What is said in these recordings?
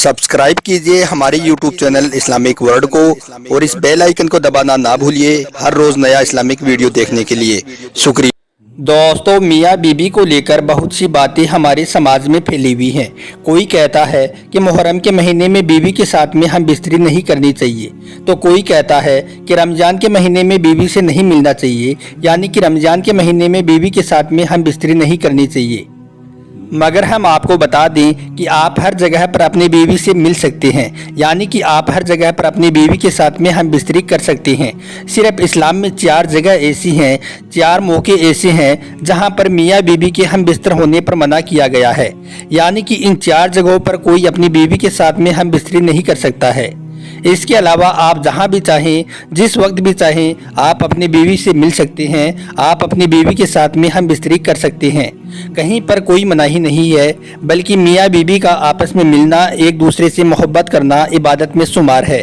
Subscribe कीजिए हमारे YouTube channel Islamic world को और इस बेल आइकन को दबाना ना भूलिए हर रोज़ नया इस्लामिक वीडियो देखने के लिए। शुक्रिया। दोस्तों, मियाँ बीबी को लेकर बहुत सी बातें हमारे समाज में फैली हुई हैं। कोई कहता है कि मुहर्रम के महीने में बीवी के साथ में हम बिस्तरी नहीं करनी चाहिए, तो कोई कहता है कि रमज़ान के महीने में बीवी से नहीं मिलना चाहिए, यानी कि रमज़ान के महीने में बीवी के साथ में हम बिस्तरी नहीं करनी चाहिए। मगर हम आपको बता दें कि आप हर जगह पर अपनी बीवी से मिल सकते हैं, यानी कि आप हर जगह पर अपनी बीवी के साथ में हम बिस्तरी कर सकते हैं। सिर्फ इस्लाम में 4 जगह ऐसी हैं, 4 मौके ऐसे हैं जहां पर मियाँ बीवी के हम बिस्तर होने पर मना किया गया है, यानी कि इन 4 जगहों पर कोई अपनी बीवी के साथ में हम बिस्तरी नहीं कर सकता है। इसके अलावा आप जहां भी चाहें, जिस वक्त भी चाहें, आप अपनी बीवी से मिल सकते हैं, आप अपनी बीवी के साथ में हम बिस्तरी कर सकते हैं। कहीं पर कोई मनाही नहीं है, बल्कि मियाँ बीवी का आपस में मिलना, एक दूसरे से मोहब्बत करना इबादत में शुमार है।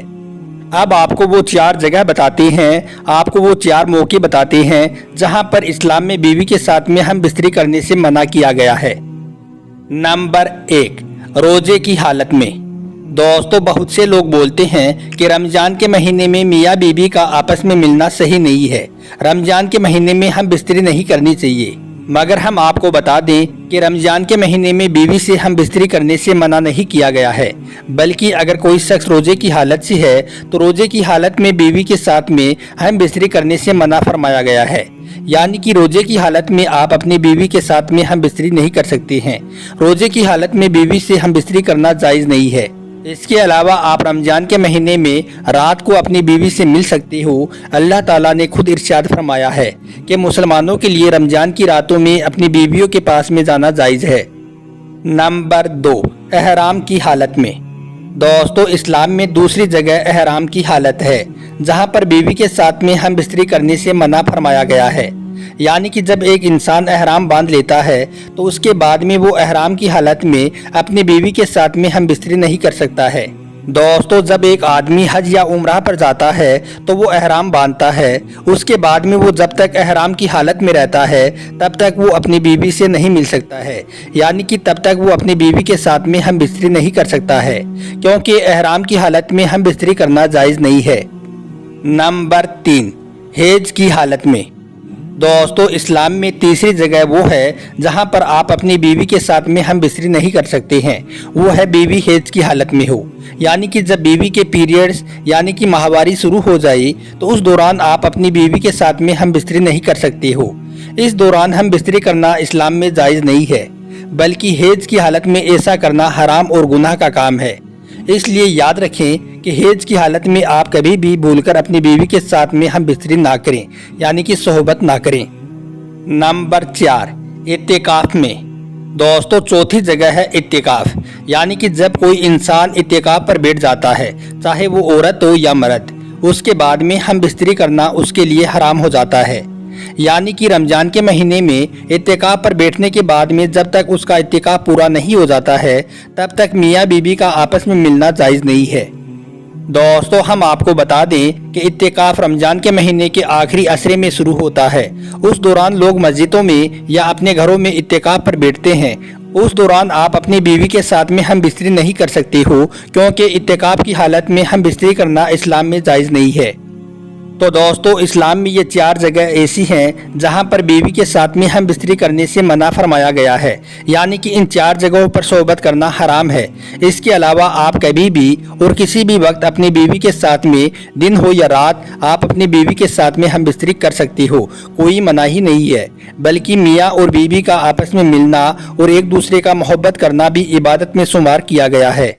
अब आपको वो 4 जगह बताते हैं, आपको वो 4 मौके बताते हैं जहां पर इस्लाम में बीवी के साथ में हम बिस्तरी करने से मना किया गया है। नंबर 1, रोजे की हालत में। दोस्तों, बहुत से लोग बोलते हैं कि रमज़ान के महीने में मियाँ बीवी का आपस में मिलना सही नहीं है, रमज़ान के महीने में हम बिस्तरी नहीं करनी चाहिए। मगर हम आपको बता दें कि रमज़ान के महीने में बीवी से हम बिस्तरी करने से मना नहीं किया गया है, बल्कि अगर कोई शख्स रोजे की हालत से है तो रोजे की हालत में बीवी के साथ में हम बिस्तरी करने से मना फरमाया गया है। यानी कि रोजे की हालत में आप अपनी बीवी के साथ में हम बिस्तरी नहीं कर सकते हैं। रोजे की हालत में बीवी से हम बिस्तरी करना जायज़ नहीं है। इसके अलावा आप रमज़ान के महीने में रात को अपनी बीवी से मिल सकते हो। अल्लाह ताला ने खुद इरशाद फरमाया है कि मुसलमानों के लिए रमज़ान की रातों में अपनी बीवियों के पास में जाना जायज़ है। नंबर 2, एहराम की हालत में। दोस्तों, इस्लाम में दूसरी जगह एहराम की हालत है जहां पर बीवी के साथ में हम बिस्तरी करने से मना फरमाया गया है। यानी कि जब एक इंसान एहराम बांध लेता है तो उसके बाद में वो एहराम की हालत में अपनी बीवी के साथ में हम बिस्तरी नहीं कर सकता है। दोस्तों, जब एक आदमी हज या उम्रा पर जाता है तो वो एहराम बांधता है, उसके बाद में वो जब तक एहराम की हालत में रहता है तब तक वो अपनी बीवी से नहीं मिल सकता है, यानी कि तब तक वो अपनी बीवी के साथ में हम बिस्तरी नहीं कर सकता है, क्योंकि एहराम की हालत में हम बिस्तरी करना जायज़ नहीं है। नंबर 3, हेज की हालत में। दोस्तों, इस्लाम में तीसरी जगह वो है जहां पर आप अपनी बीवी के साथ में हम बिस्तरी नहीं कर सकते हैं, वो है बीवी हेज की हालत में हो। यानी कि जब बीवी के पीरियड्स यानी कि माहवारी शुरू हो जाए तो उस दौरान आप अपनी बीवी के साथ में हम बिस्तरी नहीं कर सकते हो। इस दौरान हम बिस्तरी करना इस्लाम में जायज़ नहीं है, बल्कि हेज की हालत में ऐसा करना हराम और गुनाह का काम है। इसलिए याद रखें कि हेज की हालत में आप कभी भी भूलकर अपनी बीवी के साथ में हम बिस्तरी ना करें, यानी कि सोहबत ना करें। नंबर 4, इत्तिकाफ में। दोस्तों, चौथी जगह है इत्तिकाफ, यानी कि जब कोई इंसान इत्तिकाफ पर बैठ जाता है, चाहे वो औरत हो या मर्द, उसके बाद में हम बिस्तरी करना उसके लिए हराम हो जाता है। यानी कि रमज़ान के महीने में इत्तिकाफ पर बैठने के बाद में जब तक उसका इत्तिकाफ पूरा नहीं हो जाता है तब तक मियाँ बीवी का आपस में मिलना जायज़ नहीं है। दोस्तों, हम आपको बता दें कि इत्तिकाफ रमज़ान के महीने के आखिरी असरे में शुरू होता है। उस दौरान लोग मस्जिदों में या अपने घरों में इत्तिकाफ पर बैठते हैं। उस दौरान आप अपनी बीवी के साथ में हम बिस्तरी नहीं कर सकते हो, क्योंकि इत्तिकाफ की हालत में हम बिस्तरी करना इस्लाम में जायज़ नहीं है। तो दोस्तों, इस्लाम में ये 4 जगह ऐसी हैं जहां पर बीवी के साथ में हम बिस्तरी करने से मना फरमाया गया है, यानी कि इन 4 जगहों पर सोहबत करना हराम है। इसके अलावा आप कभी भी और किसी भी वक्त अपनी बीवी के साथ में, दिन हो या रात, आप अपनी बीवी के साथ में हम बिस्तरी कर सकती हो, कोई मनाही नहीं है। बल्कि मियाँ और बीवी का आपस में मिलना और एक दूसरे का मोहब्बत करना भी इबादत में शुमार किया गया है।